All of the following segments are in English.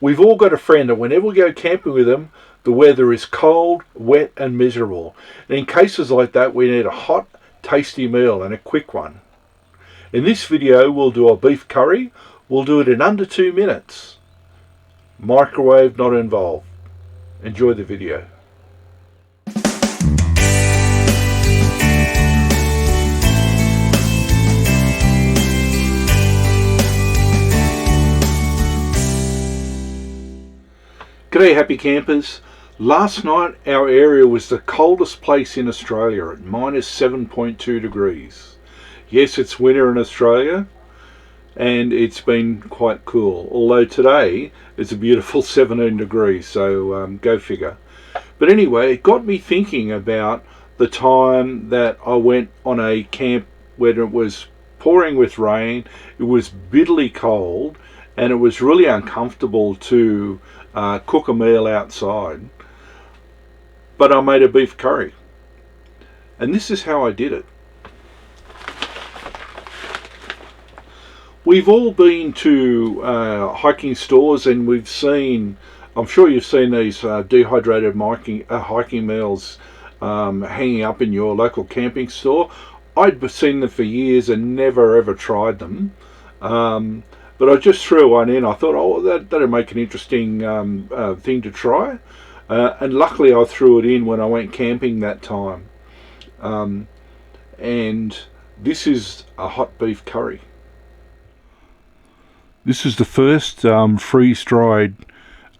We've all got a friend that whenever we go camping with them, the weather is cold, wet and miserable. And in cases like that, we need a hot, tasty meal, and a quick one. In this video, we'll do a beef curry. We'll do it in under 2 minutes. Microwave not involved. Enjoy the video. G'day happy campers. Last night our area was the coldest place in Australia at minus 7.2 degrees. Yes, it's winter in Australia and it's been quite cool. Although today it's a beautiful 17 degrees, so go figure. But anyway, it got me thinking about the time that I went on a camp where it was pouring with rain, it was bitterly cold, and it was really uncomfortable to cook a meal outside. But I made a beef curry. And this is how I did it. We've all been to hiking stores and we've seen, I'm sure you've seen these dehydrated hiking meals hanging up in your local camping store. I'd seen them for years and never ever tried them. But I just threw one in. I thought, oh, that'll make an interesting thing to try. And luckily I threw it in when I went camping that time. And this is a hot beef curry. This is the first freeze-dried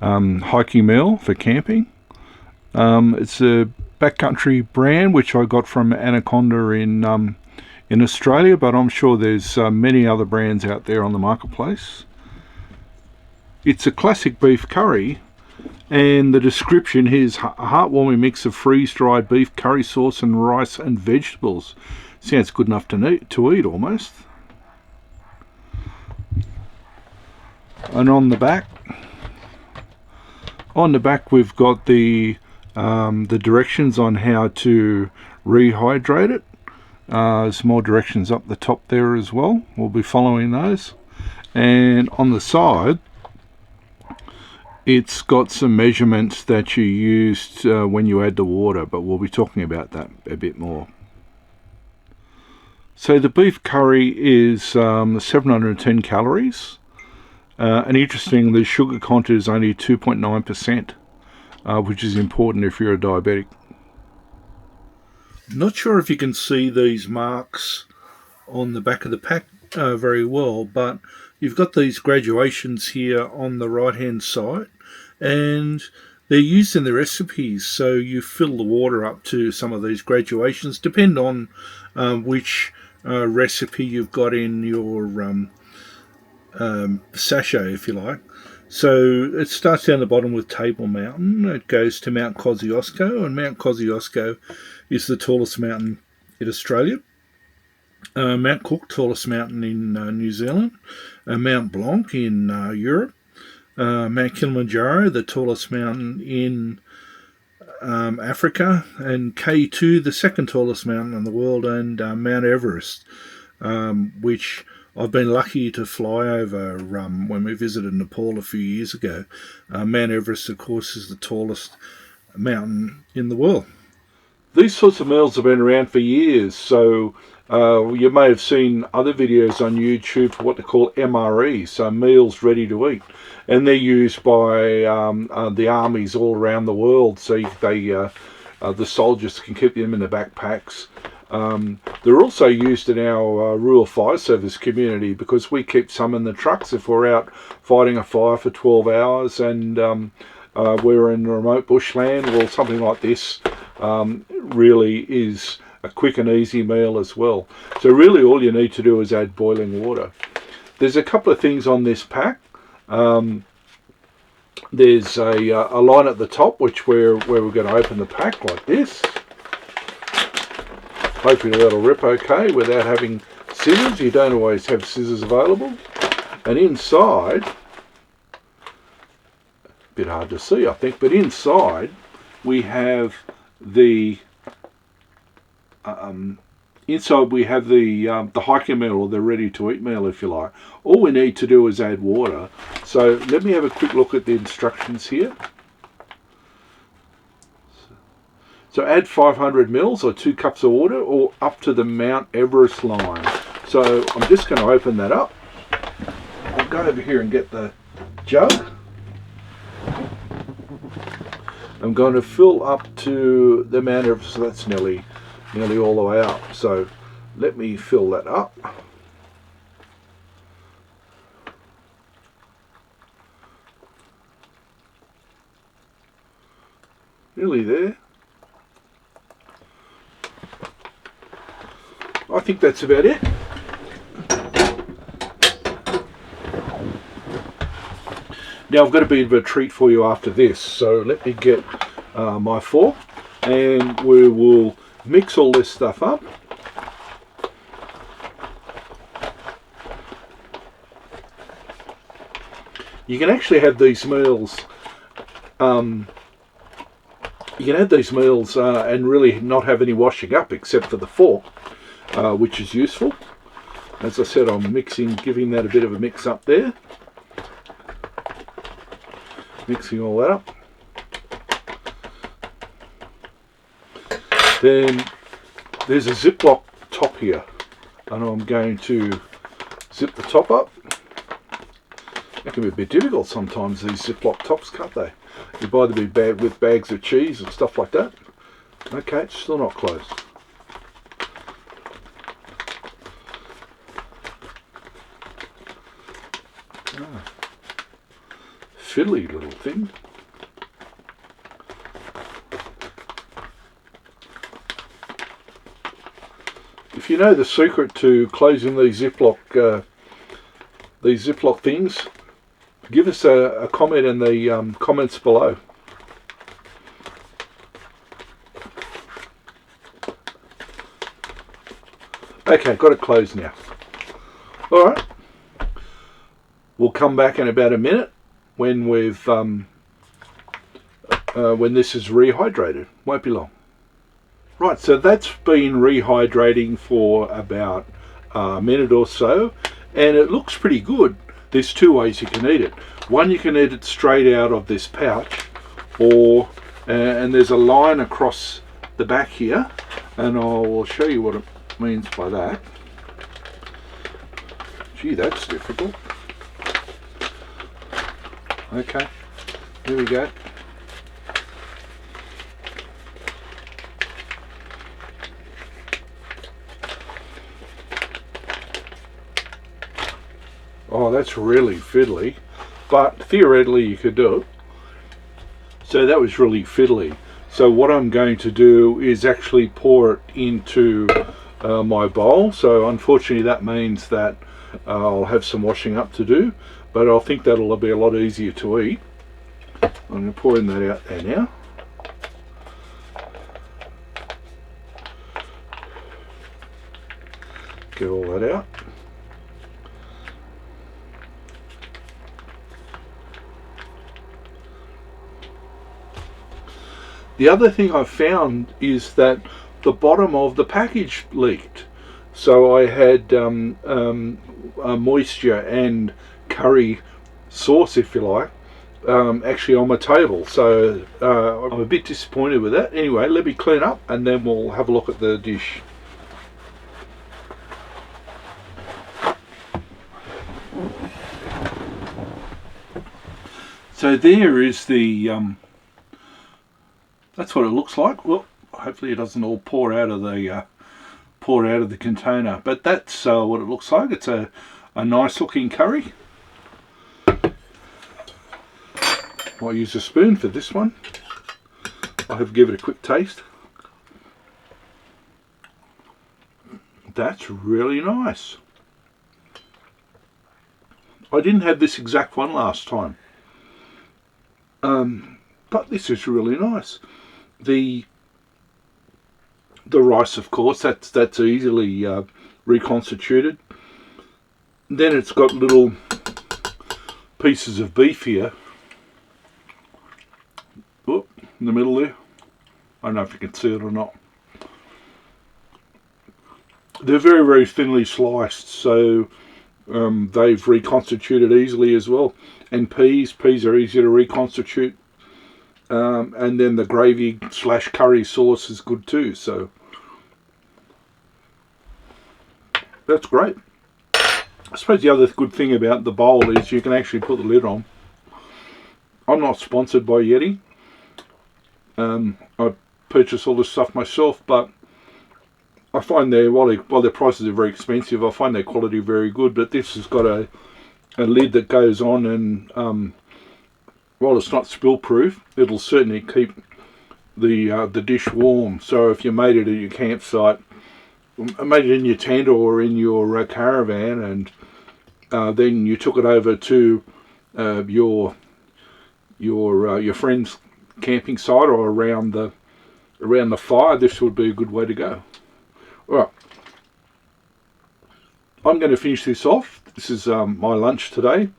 hiking meal for camping. It's a backcountry brand which I got from Anaconda in Australia, but I'm sure there's many other brands out there on the marketplace. It's a classic beef curry, and the description here is a heartwarming mix of freeze-dried beef curry sauce and rice and vegetables. Sounds good enough to eat almost. And on the back we've got the directions on how to rehydrate it. There's more directions up the top there as well. We'll be following those. And on the side, it's got some measurements that you used when you add the water, but we'll be talking about that a bit more. So the beef curry is 710 calories. And interestingly, the sugar content is only 2.9%, which is important if you're a diabetic. Not sure if you can see these marks on the back of the pack very well, but you've got these graduations here on the right hand side, and they're used in the recipes, so you fill the water up to some of these graduations, depend on which recipe you've got in your sachet, if you like. So it starts down the bottom with Table Mountain, it goes to Mount Kosciuszko, and Mount Kosciuszko is the tallest mountain in Australia. Mount Cook, tallest mountain in New Zealand. Mount Blanc in Europe. Mount Kilimanjaro, the tallest mountain in Africa. And K2, the second tallest mountain in the world. And Mount Everest, which I've been lucky to fly over when we visited Nepal a few years ago. Mount Everest, of course, is the tallest mountain in the world. These sorts of meals have been around for years, so you may have seen other videos on YouTube for what they call MRE, so meals ready to eat. And they're used by the armies all around the world, so the soldiers can keep them in their backpacks. They're also used in our rural fire service community because we keep some in the trucks if we're out fighting a fire for 12 hours and we're in remote bushland. Well, something like this really is a quick and easy meal as well. So really all you need to do is add boiling water. There's a couple of things on this pack. There's a line at the top where we're going to open the pack like this. Hopefully that'll rip okay without having scissors. You don't always have scissors available. And inside, a bit hard to see I think, but inside we have the inside we have the hiking meal, or the ready-to-eat meal, if you like. All we need to do is add water. So let me have a quick look at the instructions here. So add 500 mils or 2 cups of water, or up to the Mount Everest line. So I'm just going to open that up. I'll go over here and get the jug. I'm going to fill up to the Mount Everest, so that's nearly all the way up. So let me fill that up. Nearly there. I think that's about it. Now I've got a bit of a treat for you after this, so let me get my fork and we will mix all this stuff up. You can actually have these meals and really not have any washing up except for the fork, which is useful. As I said, I'm giving that a bit of a mix up there. Mixing all that up. Then there's a Ziploc top here, and I'm going to zip the top up. It can be a bit difficult sometimes, these Ziploc tops, can't they? You've either be bad with bags of cheese and stuff like that. Okay, it's still not closed. Fiddly little thing. If you know the secret to closing these Ziploc things, give us a comment in the comments below. Okay, got it closed now. All right, we'll come back in about a minute when we've when this is rehydrated. Won't be long. Right, so that's been rehydrating for about a minute or so, and it looks pretty good. There's 2 ways you can eat it. One, you can eat it straight out of this pouch, or and there's a line across the back here, and I'll show you what it means by that. Gee, that's difficult. Okay, here we go. Oh, that's really fiddly, but theoretically you could do it. So that was really fiddly. So what I'm going to do is actually pour it into my bowl. So unfortunately that means that I'll have some washing up to do, but I think that'll be a lot easier to eat. I'm going to pour that out there now. Get all that out. The other thing I found is that the bottom of the package leaked. So I had moisture and curry sauce, if you like, actually on my table. So I'm a bit disappointed with that. Anyway, let me clean up and then we'll have a look at the dish. So there is the that's what it looks like. Well, hopefully it doesn't all pour out of the container, but that's what it looks like. It's a nice looking curry. I'll use a spoon for this one. I'll have to give it a quick taste. That's really nice. I didn't have this exact one last time, but this is really nice. The rice, of course, that's easily reconstituted. Then it's got little pieces of beef here. Oh, in the middle there. I don't know if you can see it or not. They're very, very thinly sliced, so they've reconstituted easily as well. And peas are easy to reconstitute. And then the gravy / curry sauce is good too, so that's great. I suppose the other good thing about the bowl is you can actually put the lid on. I'm not sponsored by Yeti. I purchase all this stuff myself, but I find while their prices are very expensive, I find their quality very good. But this has got a lid that goes on, and while it's not spill proof, it'll certainly keep the dish warm. So if you made it at your campsite, made it in your tent or in your caravan, and then you took it over to your friend's camping site or around the fire, this would be a good way to go. Alright, I'm going to finish this off. This is my lunch today,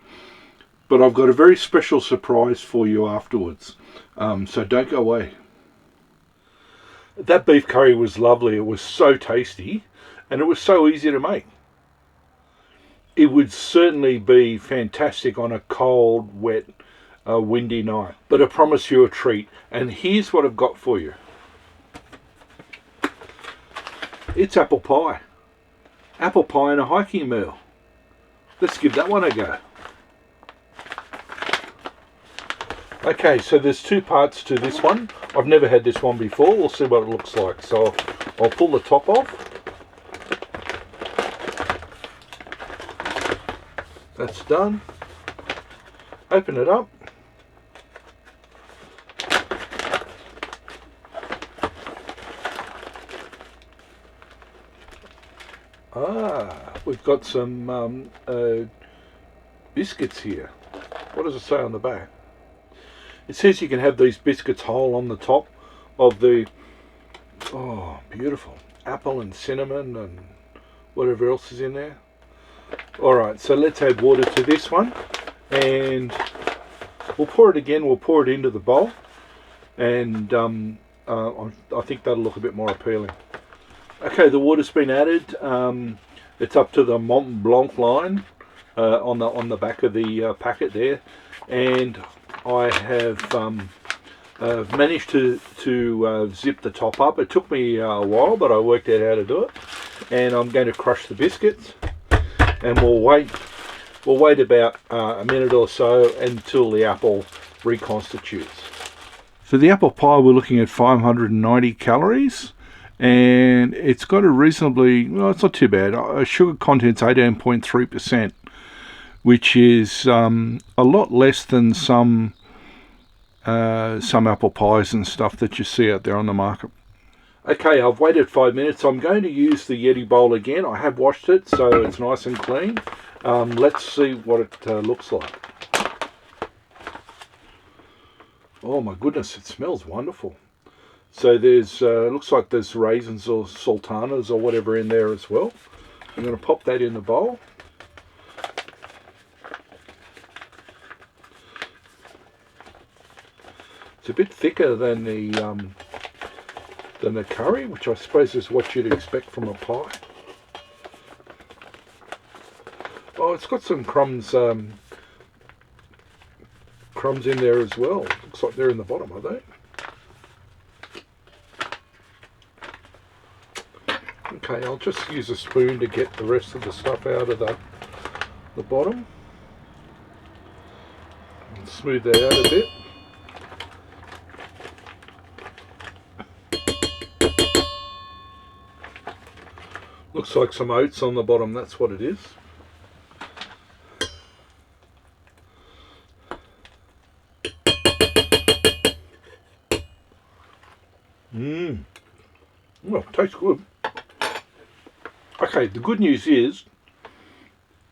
but I've got a very special surprise for you afterwards, so don't go away. That beef curry was lovely. It was so tasty, and it was so easy to make. It would certainly be fantastic on a cold, wet, windy night, but I promise you a treat. And here's what I've got for you. It's apple pie and a hiking meal. Let's give that one a go. Okay, so there's two parts to this one. I've never had this one before. We'll see what it looks like. So I'll pull the top off. That's done. Open it up. We've got some biscuits here. What does it say on the back? It says you can have these biscuits whole on the top of the, oh, beautiful, apple and cinnamon and whatever else is in there. Alright, so let's add water to this one, and we'll pour it again. We'll pour it into the bowl, and I think that'll look a bit more appealing. Okay, the water's been added. It's up to the Mont Blanc line on the back of the packet there, and I have managed to zip the top up. It took me a while, but I worked out how to do it. And I'm going to crush the biscuits, and we'll wait about a minute or so until the apple reconstitutes. For the apple pie, we're looking at 590 calories. And it's got a reasonably, well, it's not too bad. Sugar content's 18.3%, which is a lot less than some apple pies and stuff that you see out there on the market. Okay, I've waited 5 minutes. I'm going to use the Yeti bowl again. I have washed it, so it's nice and clean. Let's see what it looks like. Oh my goodness, it smells wonderful. So there's, looks like there's raisins or sultanas or whatever in there as well. I'm going to pop that in the bowl. It's a bit thicker than the curry, which I suppose is what you'd expect from a pie. Oh, it's got some crumbs in there as well. Looks like they're in the bottom, are they? Okay, I'll just use a spoon to get the rest of the stuff out of the bottom. And smooth that out a bit. Looks like some oats on the bottom, that's what it is. Well, tastes good. Okay, the good news is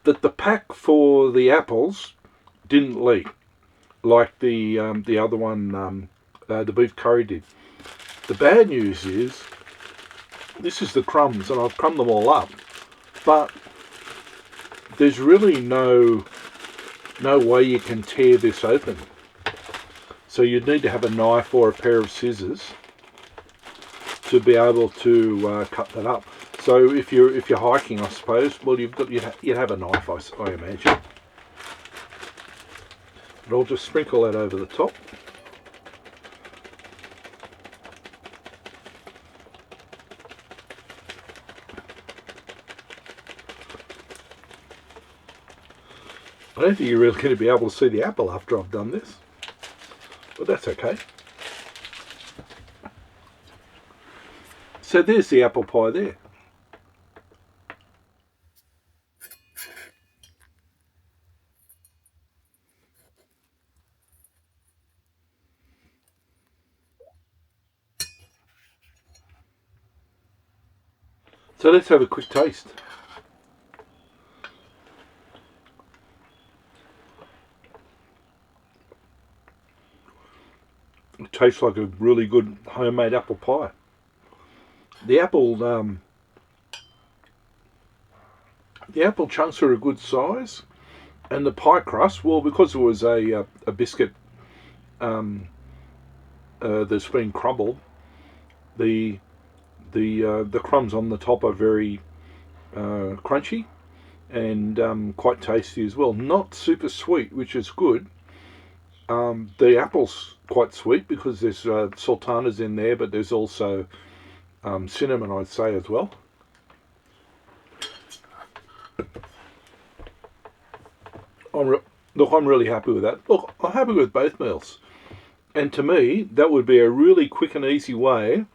that the pack for the apples didn't leak like the other one, the beef curry did. The bad news is this is the crumbs, and I've crumbed them all up, but there's really no way you can tear this open. So you'd need to have a knife or a pair of scissors to be able to cut that up. So if you're hiking, I suppose, well, you'd have a knife, I imagine. But I'll just sprinkle that over the top. I don't think you're really going to be able to see the apple after I've done this, but that's okay. So there's the apple pie there. So let's have a quick taste. It tastes like a really good homemade apple pie. The apple chunks are a good size, and the pie crust, well, because it was a biscuit that's been crumbled, the crumbs on the top are very crunchy and quite tasty as well. Not super sweet, which is good. The apple's quite sweet because there's sultanas in there, but there's also cinnamon, I'd say, as well. I'm really happy with that. Look, I'm happy with both meals. And to me, that would be a really quick and easy way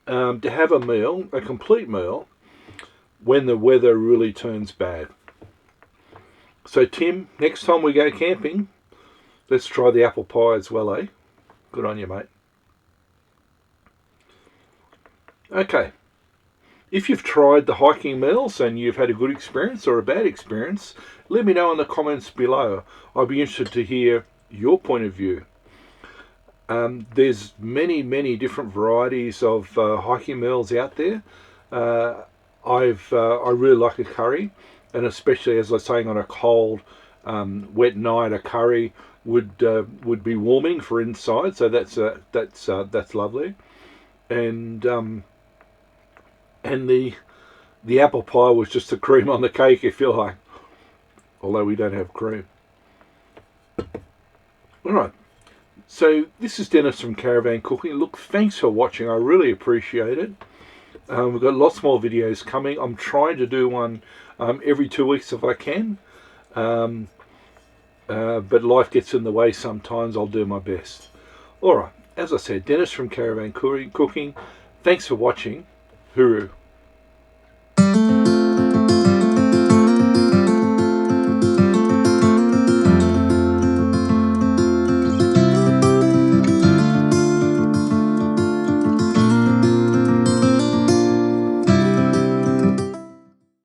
to have a meal, a complete meal, when the weather really turns bad. So Tim, next time we go camping, let's try the apple pie as well, eh? Good on you, mate. Okay. If you've tried the hiking meals and you've had a good experience or a bad experience, let me know in the comments below. I'd be interested to hear your point of view. There's many different varieties of hiking meals out there. I really like a curry, and especially, as I was saying, on a cold, wet night, a curry would be warming for inside. So that's lovely, and the apple pie was just the cream on the cake, if you like. Although we don't have cream. All right. So this is Dennis from Caravan Cooking. Look, thanks for watching. I really appreciate it. We've got lots more videos coming. I'm trying to do one every 2 weeks if I can. But life gets in the way sometimes. I'll do my best. All right. As I said, Dennis from Caravan Cooking. Thanks for watching. Hooroo.